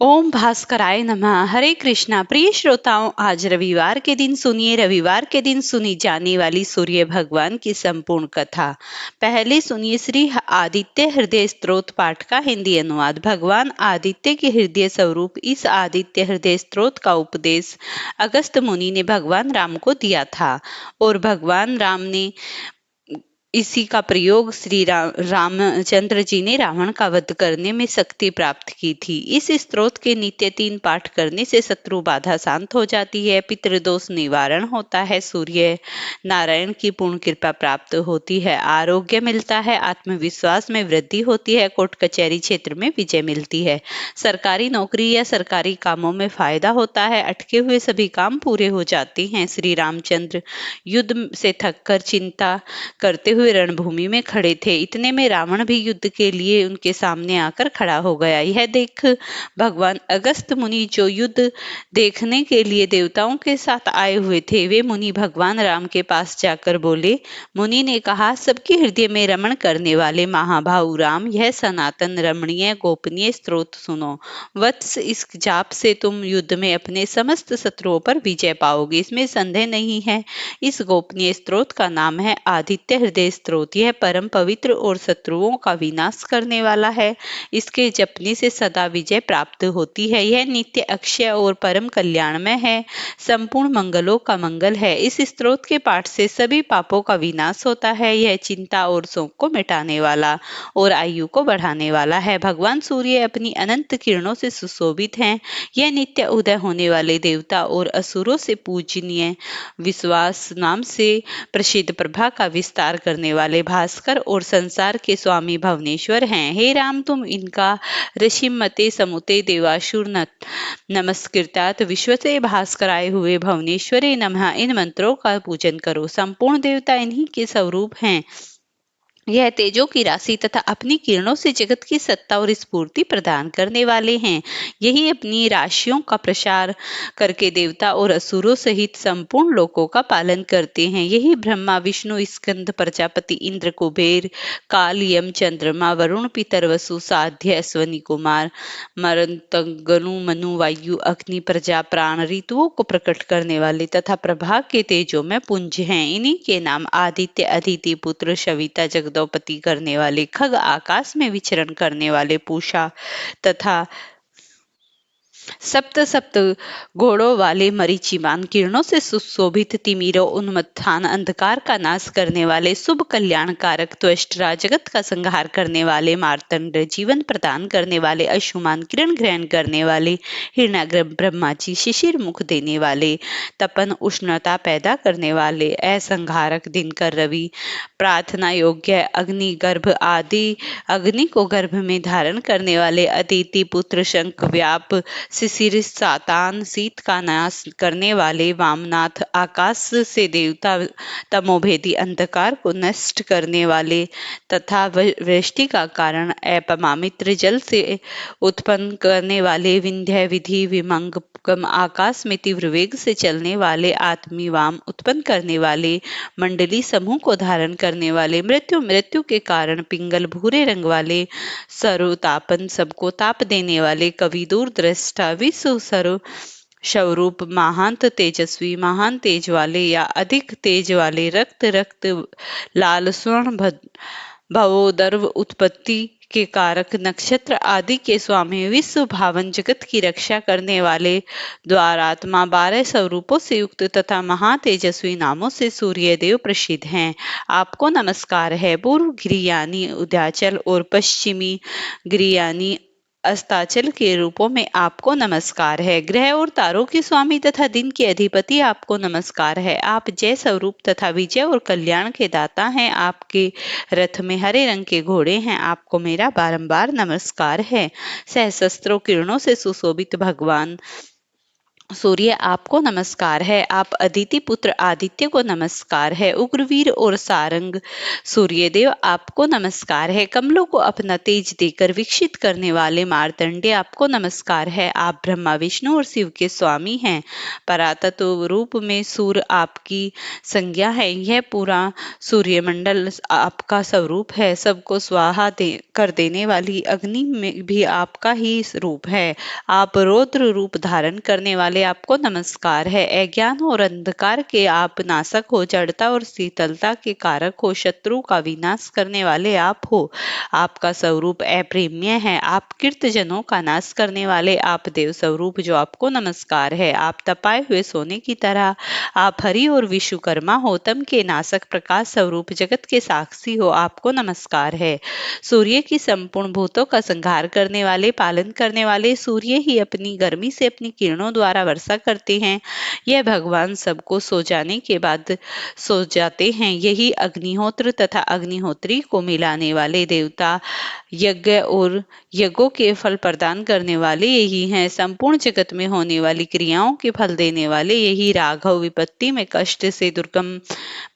ओम भास्कराय नमः। हरे कृष्णा। प्रिय श्रोताओं, आज रविवार के दिन सुनिए, रविवार के दिन सुनी जाने वाली सूर्य भगवान की संपूर्ण कथा। पहले सुनिए श्री आदित्य हृदय स्तोत्र पाठ का हिंदी अनुवाद। भगवान आदित्य के हृदय स्वरूप इस आदित्य हृदय स्तोत्र का उपदेश अगस्त मुनि ने भगवान राम को दिया था और भगवान राम ने इसी का प्रयोग श्री रामचंद्र जी ने रावण का वध करने में शक्ति प्राप्त की थी। इस स्तोत्र के नित्य 3 पाठ करने से शत्रु बाधा शांत हो जाती है, पितृदोष निवारण होता है, सूर्य नारायण की पूर्ण कृपा प्राप्त होती है, आरोग्य मिलता है, आत्मविश्वास में वृद्धि होती है, कोर्ट कचहरी क्षेत्र में विजय मिलती है, सरकारी नौकरी या सरकारी कामों में फायदा होता है, अटके हुए सभी काम पूरे हो जाते हैं। श्री रामचंद्र युद्ध से थककर चिंता करते हुए रणभूमि में खड़े थे। इतने में रावण भी युद्ध के लिए उनके सामने आकर खड़ा हो गया। यह देख भगवान अगस्त मुनि जो युद्ध देखने के लिए देवताओं के साथ आए हुए थे, वे मुनि भगवान राम के पास जाकर बोले। मुनि ने कहा, सबके हृदय में रमण करने वाले महाभाव राम, यह सनातन रमणीय गोपनीय स्तोत्र सुनो। वत्स, इस जाप से तुम युद्ध में अपने समस्त शत्रुओं पर विजय पाओगे, इसमें संदेह नहीं है। इस गोपनीय स्तोत्र का नाम है आदित्य हृदय स्तोत्र। यह परम पवित्र और शत्रुओं का विनाश करने वाला है। इसके जपने से सदा विजय प्राप्त होती है। यह नित्य अक्षय और परम कल्याणमय है, संपूर्ण मंगलों का मंगल है। इस स्तोत्र के पाठ से सभी पापों का विनाश होता है। यह चिंता और शोक को मिटाने वाला और आयु को बढ़ाने वाला है। भगवान सूर्य अपनी अनंत किरणों से सुशोभित हैं। यह नित्य उदय होने वाले देवता और असुरों से पूजनीय विश्वास नाम से प्रसिद्ध प्रभा का विस्तार करने वाले भास्कर और संसार के स्वामी भवनेश्वर हैं। हे राम, तुम इनका ऋषिमते समुते देवासुर नमस्कृतात विश्वते भास्कराय हुए भवनेश्वरे नमः, इन मंत्रों का पूजन करो। संपूर्ण देवता इन्हीं के स्वरूप हैं। यह तेजों की राशि तथा अपनी किरणों से जगत की सत्ता और स्फूर्ति प्रदान करने वाले हैं। यही अपनी राशियों का प्रसार करके देवता और असुरों सहित संपूर्ण लोकों का पालन करते हैं। यही ब्रह्मा विष्णु स्कंद प्रजापति इंद्र कुबेर काल यम चंद्रमा वरुण पितर वसु साध्य अश्वनी कुमार मरंतगनु मनु वायु अग्नि प्रजा प्राण ऋतुओं को प्रकट करने वाले तथा प्रभा के तेजों में पुंज हैं। इन्हीं के नाम आदित्य, अदिति, पुत्र, शविता, जगदोपति करने वाले, खग, आकाश में विचरण करने वाले, पूषा तथा सप्त सप्त घोड़ों वाले, मरीचिमान, किरणों से सुशोभित, तिमिरों, उन्मत्थान, अंधकार का नाश करने वाले, शुभ कल्याणकारक, त्वष्टा, जगत का संहार करने वाले, मार्तंड, जीवन प्रदान करने वाले, अशुमान, किरण ग्रहण करने वाले, हिरण्याग्र ब्रह्मा जी, शिशिर मुख देने वाले, तपन उष्णता पैदा करने वाले, असंहारक, दिनकर, रवि, प्रार्थना योग्य, अग्नि गर्भ आदि, अग्नि को गर्भ में धारण करने वाले, अदिति पुत्र, शंख व्याप, शिशिर, सातान, शीत का नाश करने वाले, वामनाथ, आकाश से देवता, तमोभेदी अंधकार को नष्ट करने वाले तथा वृष्टि का कारण, अपमामित्र जल से उत्पन्न करने वाले, विंध्य विधि विमंग आकाश में तीव्र वेग से चलने वाले, आत्मी वाम उत्पन्न करने वाले, मंडली समूह को धारण करने वाले, मृत्यु के कारण पिंगल भूरे रंग वाले, सर्वतापन सबको ताप देने वाले, कवि दूर दृष्टा, विश्व सर्व स्वरूप, महांत तेजस्वी, महान तेज वाले या अधिक तेज वाले, रक्त लाल स्वर्ण भवोदर्भ उत्पत्ति के कारक, नक्षत्र आदि के स्वामी, विश्व भावन, जगत की रक्षा करने वाले, द्वारात्मा, 12 स्वरूपों से युक्त तथा महातेजस्वी नामों से सूर्यदेव प्रसिद्ध हैं। आपको नमस्कार है। पूर्व गिरियानी, उद्याचल और पश्चिमी गिरियानी अस्ताचल के रूपों में आपको नमस्कार है। ग्रह और तारों के स्वामी तथा दिन के अधिपति आपको नमस्कार है। आप जय स्वरूप तथा विजय और कल्याण के दाता हैं। आपके रथ में हरे रंग के घोड़े हैं। आपको मेरा बारंबार नमस्कार है। सहस्त्रों किरणों से सुशोभित भगवान सूर्य आपको नमस्कार है। आप अदिति पुत्र आदित्य को नमस्कार है। उग्रवीर और सारंग सूर्यदेव आपको नमस्कार है। कमलों को अपना तेज देकर विकसित करने वाले मार्तंडे आपको नमस्कार है। आप ब्रह्मा विष्णु और शिव के स्वामी हैं। परातत्व रूप में सूर्य आपकी संज्ञा है। यह पूरा सूर्यमंडल आपका स्वरूप है। सबको स्वाहा कर देने वाली अग्नि में भी आपका ही रूप है। आप रौद्र रूप धारण करने वाले आपको नमस्कार है। अज्ञान और अंधकार के आप नाशक हो। जड़ता और शीतलता के कारक हो। शत्रु का विनाश करने वाले आप हो। आपका स्वरूप अप्रेम्य है। आप कीर्तजनों का नाश करने वाले आप देव स्वरूप जो आपको नमस्कार है। आप तपाए हुए सोने की तरह आप हरि और विश्वकर्मा हो। तम के नाशक प्रकाश स्वरूप जगत के साक्षी हो। आपको नमस्कार है। सूर्य की संपूर्ण भूतों का संहार करने वाले पालन करने वाले सूर्य ही अपनी गर्मी से अपनी किरणों द्वारा वर्षा करते हैं। यह भगवान सबको सो जाने के बाद सो जाते हैं। यही अग्निहोत्र तथा अग्निहोत्री को मिलाने वाले देवता यज्ञ और यज्ञों के फल प्रदान करने वाले यही हैं। संपूर्ण जगत में होने वाली क्रियाओं के फल देने वाले यही राघव। विपत्ति में कष्ट से दुर्गम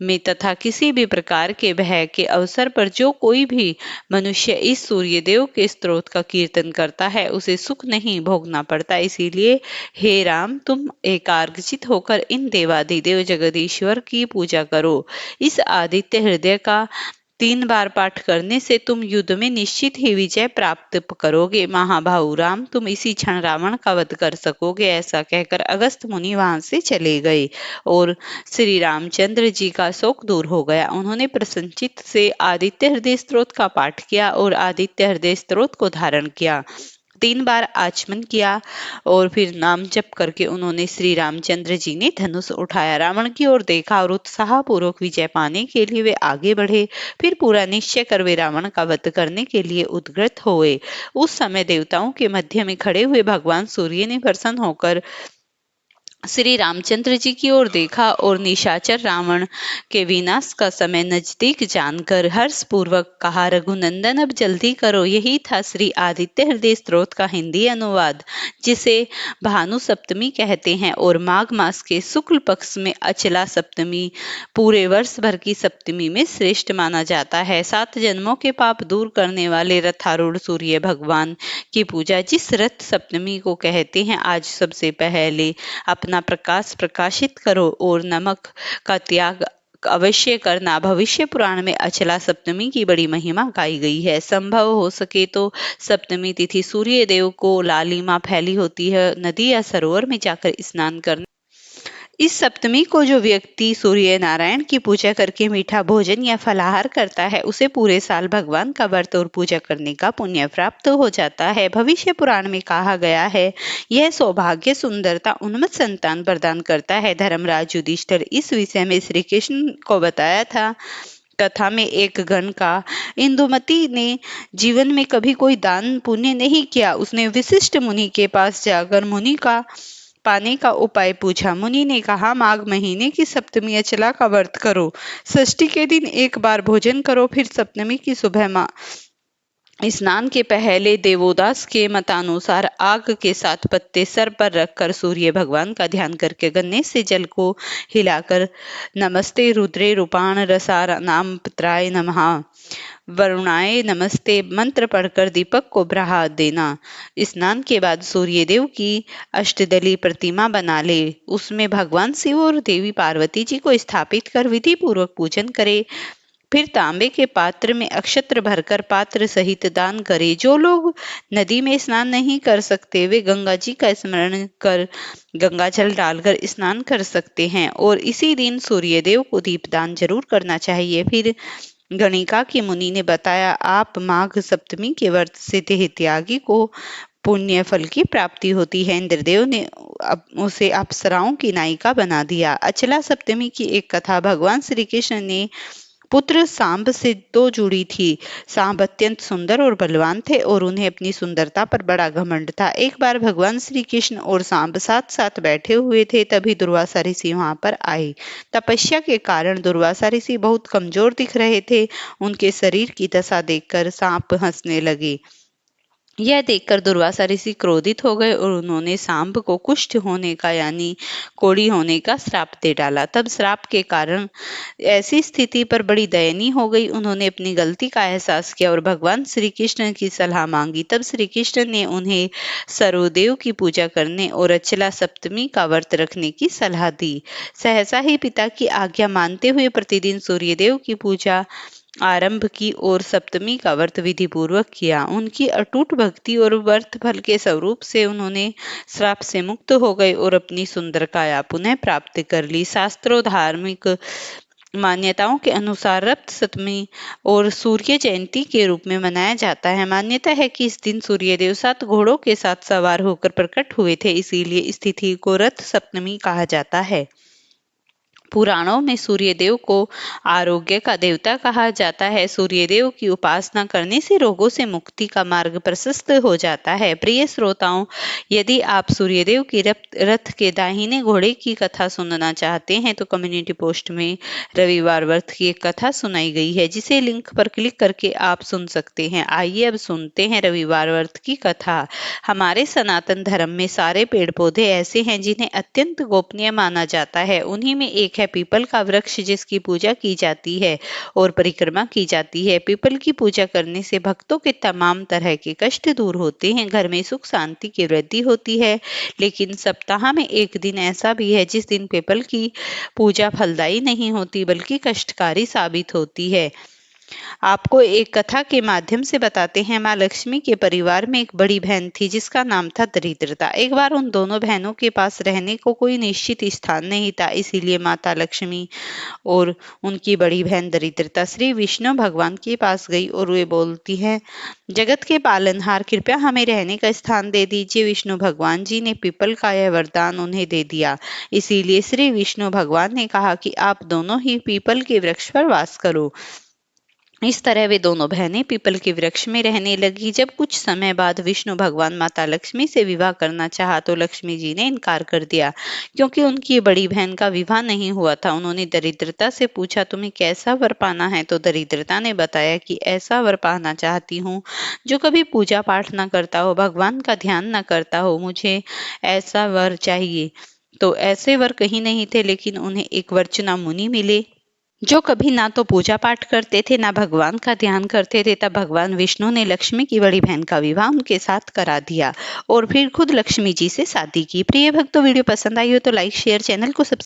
में तथा किसी भी प्रकार के भय के अवसर पर जो कोई भी मनुष्य इस सूर्यदेव के स्तोत्र का कीर्तन करता है उसे सुख नहीं भोगना पड़ता। इसीलिए हे राम तुम एकाग्रचित होकर इन देवाधिदेव जगदीश्वर की पूजा करो। इस आदित्य हृदय का 3 बार पाठ करने से तुम युद्ध में निश्चित ही विजय प्राप्त करोगे। महाबाहु राम तुम इसी क्षण रावण का वध कर सकोगे। ऐसा कहकर अगस्त मुनि वहां से चले गए और श्री रामचंद्र जी का शोक दूर हो गया। उन्होंने प्रसन्नचित्त से आदित्य हृदय स्तोत्र का पाठ किया और आदित्य हृदय स्तोत्र को धारण किया। 3 बार आचमन किया और फिर नाम जप करके उन्होंने श्री रामचंद्र जी ने धनुष उठाया। रावण की ओर देखा और उत्साह पूर्वक विजय पाने के लिए वे आगे बढ़े। फिर पूरा निश्चय कर वे रावण का वध करने के लिए उद्ग्रत हुए। उस समय देवताओं के मध्य में खड़े हुए भगवान सूर्य ने प्रसन्न होकर श्री रामचंद्र जी की ओर देखा और निशाचर रावण के विनाश का समय नजदीक जानकर हर्ष पूर्वक कहा, रघुनंदन अब जल्दी करो। यही था श्री आदित्य हृदय स्तोत्र का हिंदी अनुवाद, जिसे भानु सप्तमी कहते हैं और माघ मास के शुक्ल पक्ष में अचला सप्तमी पूरे वर्ष भर की सप्तमी में श्रेष्ठ माना जाता है। 7 जन्मों के पाप दूर करने वाले रथारूढ़ सूर्य भगवान की पूजा जिस रथ सप्तमी को कहते हैं, आज सबसे पहले अपना प्रकाश प्रकाशित करो और नमक का त्याग अवश्य करना। भविष्य पुराण में अचला सप्तमी की बड़ी महिमा गाई गई है। संभव हो सके तो सप्तमी तिथि सूर्य देव को लालिमा फैली होती है। नदी या सरोवर में जाकर स्नान करना। इस सप्तमी को जो व्यक्ति सूर्य नारायण की पूजा करके मीठा भोजन या फलाहार करता है उसे पूरे साल भगवान का व्रत और पूजा करने का पुण्य प्राप्त हो जाता है। भविष्य पुराण में कहा गया है, यह सौभाग्य सुंदरता उन्मत्त संतान प्रदान करता है। धर्मराज युधिष्ठिर इस विषय में श्री कृष्ण को बताया था। कथा में एक गण का इंदुमती ने जीवन में कभी कोई दान पुण्य नहीं किया। उसने विशिष्ट मुनि के पास जाकर मुनि का पाने का उपाय पूछा। मुनि ने कहा, माघ महीने की सप्तमी अचला का व्रत करो। षष्ठी के दिन एक बार भोजन करो। फिर सप्तमी की सुबह स्नान के पहले देवोदास के मतानुसार आग के 7 पत्ते सर पर रखकर सूर्य भगवान का ध्यान करके गन्ने से जल को हिलाकर नमस्ते रुद्रे रूपाण रसानाम पुत्राय नमः वरुणाय नमस्ते मंत्र पढ़कर दीपक को बढ़ा देना। स्नान के बाद सूर्य देव की अष्टदली प्रतिमा बना ले। उसमें भगवान शिव और देवी पार्वती जी को स्थापित कर विधि पूर्वक पूजन करे। फिर तांबे के पात्र में अक्षत्र भरकर पात्र सहित दान करे। जो लोग नदी में स्नान नहीं कर सकते वे गंगा जी का स्मरण कर गंगा जल डालकर स्नान कर सकते हैं और इसी दिन सूर्यदेव को दीपदान जरूर करना चाहिए। फिर गणिका की मुनि ने बताया, आप माघ सप्तमी के व्रत से देह त्यागी को पुण्य फल की प्राप्ति होती है। इंद्रदेव ने उसे अप्सराओं की नायिका बना दिया। अचला सप्तमी की एक कथा, भगवान श्री कृष्ण ने पुत्र सांब से 2 जुड़ी थी। सांब अत्यंत सुंदर और बलवान थे और उन्हें अपनी सुंदरता पर बड़ा घमंड था। एक बार भगवान श्री कृष्ण और सांब साथ साथ बैठे हुए थे, तभी दुर्वासा ऋषि वहां पर आए। तपस्या के कारण दुर्वासा ऋषि बहुत कमजोर दिख रहे थे। उनके शरीर की दशा देखकर सांप हंसने लगे। यह देखकर दुर्वासा ऋषि क्रोधित हो गए और उन्होंने सांब को कुष्ठ होने का यानी कोढ़ी होने का श्राप दे डाला। तब श्राप के कारण ऐसी स्थिति पर बड़ी दयनीय हो गई। उन्होंने अपनी गलती का एहसास किया और भगवान श्री कृष्ण की सलाह मांगी। तब श्री कृष्ण ने उन्हें सर्वदेव की पूजा करने और अचला सप्तमी का व्रत रखने की सलाह दी। सहसा ही पिता की आज्ञा मानते हुए प्रतिदिन सूर्यदेव की पूजा आरंभ की और सप्तमी का व्रत विधि पूर्वक किया। उनकी अटूट भक्ति और व्रत फल के स्वरूप से उन्होंने श्राप से मुक्त हो गए और अपनी सुंदर काया पुनः प्राप्त कर ली। शास्त्रों धार्मिक मान्यताओं के अनुसार रक्त सप्तमी और सूर्य जयंती के रूप में मनाया जाता है। मान्यता है कि इस दिन सूर्यदेव 7 घोड़ों के साथ सवार होकर प्रकट हुए थे, इसीलिए इस तिथि को रथ सप्तमी कहा जाता है। पुराणों में सूर्यदेव को आरोग्य का देवता कहा जाता है। सूर्यदेव की उपासना करने से रोगों से मुक्ति का मार्ग प्रशस्त हो जाता है। प्रिय श्रोताओं, यदि आप सूर्यदेव की रथ के दाहिने घोड़े की कथा सुनना चाहते हैं तो कम्युनिटी पोस्ट में रविवार व्रत की एक कथा सुनाई गई है, जिसे लिंक पर क्लिक करके आप सुन सकते हैं। आइए अब सुनते हैं रविवार व्रत की कथा। हमारे सनातन धर्म में सारे पेड़ पौधे ऐसे हैं जिन्हें अत्यंत गोपनीय माना जाता है। उन्हीं में एक है पीपल का वृक्ष, जिसकी पूजा की जाती है और परिक्रमा की जाती है। पीपल की पूजा करने से भक्तों के तमाम तरह के कष्ट दूर होते हैं, घर में सुख शांति की वृद्धि होती है। लेकिन सप्ताह में एक दिन ऐसा भी है जिस दिन पीपल की पूजा फलदायी नहीं होती बल्कि कष्टकारी साबित होती है। आपको एक कथा के माध्यम से बताते हैं। माँ लक्ष्मी के परिवार में एक बड़ी बहन थी जिसका नाम था दरिद्रता। एक बार उन दोनों बहनों के पास रहने को कोई निश्चित स्थान नहीं था, इसीलिए माता लक्ष्मी और उनकी बड़ी बहन दरिद्रता श्री विष्णु भगवान के पास गई और वे बोलती है, जगत के पालनहार, कृपया हमें रहने का स्थान दे दीजिए। विष्णु भगवान जी ने पीपल का यह वरदान उन्हें दे दिया। इसीलिए श्री विष्णु भगवान ने कहा कि आप दोनों ही पीपल के वृक्ष पर वास करो। इस तरह वे दोनों बहनें पीपल के वृक्ष में रहने लगी। जब कुछ समय बाद विष्णु भगवान माता लक्ष्मी से विवाह करना चाहा तो लक्ष्मी जी ने इनकार कर दिया, क्योंकि उनकी बड़ी बहन का विवाह नहीं हुआ था। उन्होंने दरिद्रता से पूछा, तुम्हें कैसा वर पाना है? तो दरिद्रता ने बताया कि ऐसा वर पाना चाहती हूँ जो कभी पूजा पाठ न करता हो, भगवान का ध्यान न करता हो, मुझे ऐसा वर चाहिए। तो ऐसे वर कहीं नहीं थे, लेकिन उन्हें एक वर्चना मुनि मिले जो कभी ना तो पूजा पाठ करते थे ना भगवान का ध्यान करते थे। तब भगवान विष्णु ने लक्ष्मी की बड़ी बहन का विवाह उनके साथ करा दिया और फिर खुद लक्ष्मी जी से शादी की। प्रिय भक्तों, वीडियो पसंद आई हो तो लाइक शेयर, चैनल को सब्सक्राइब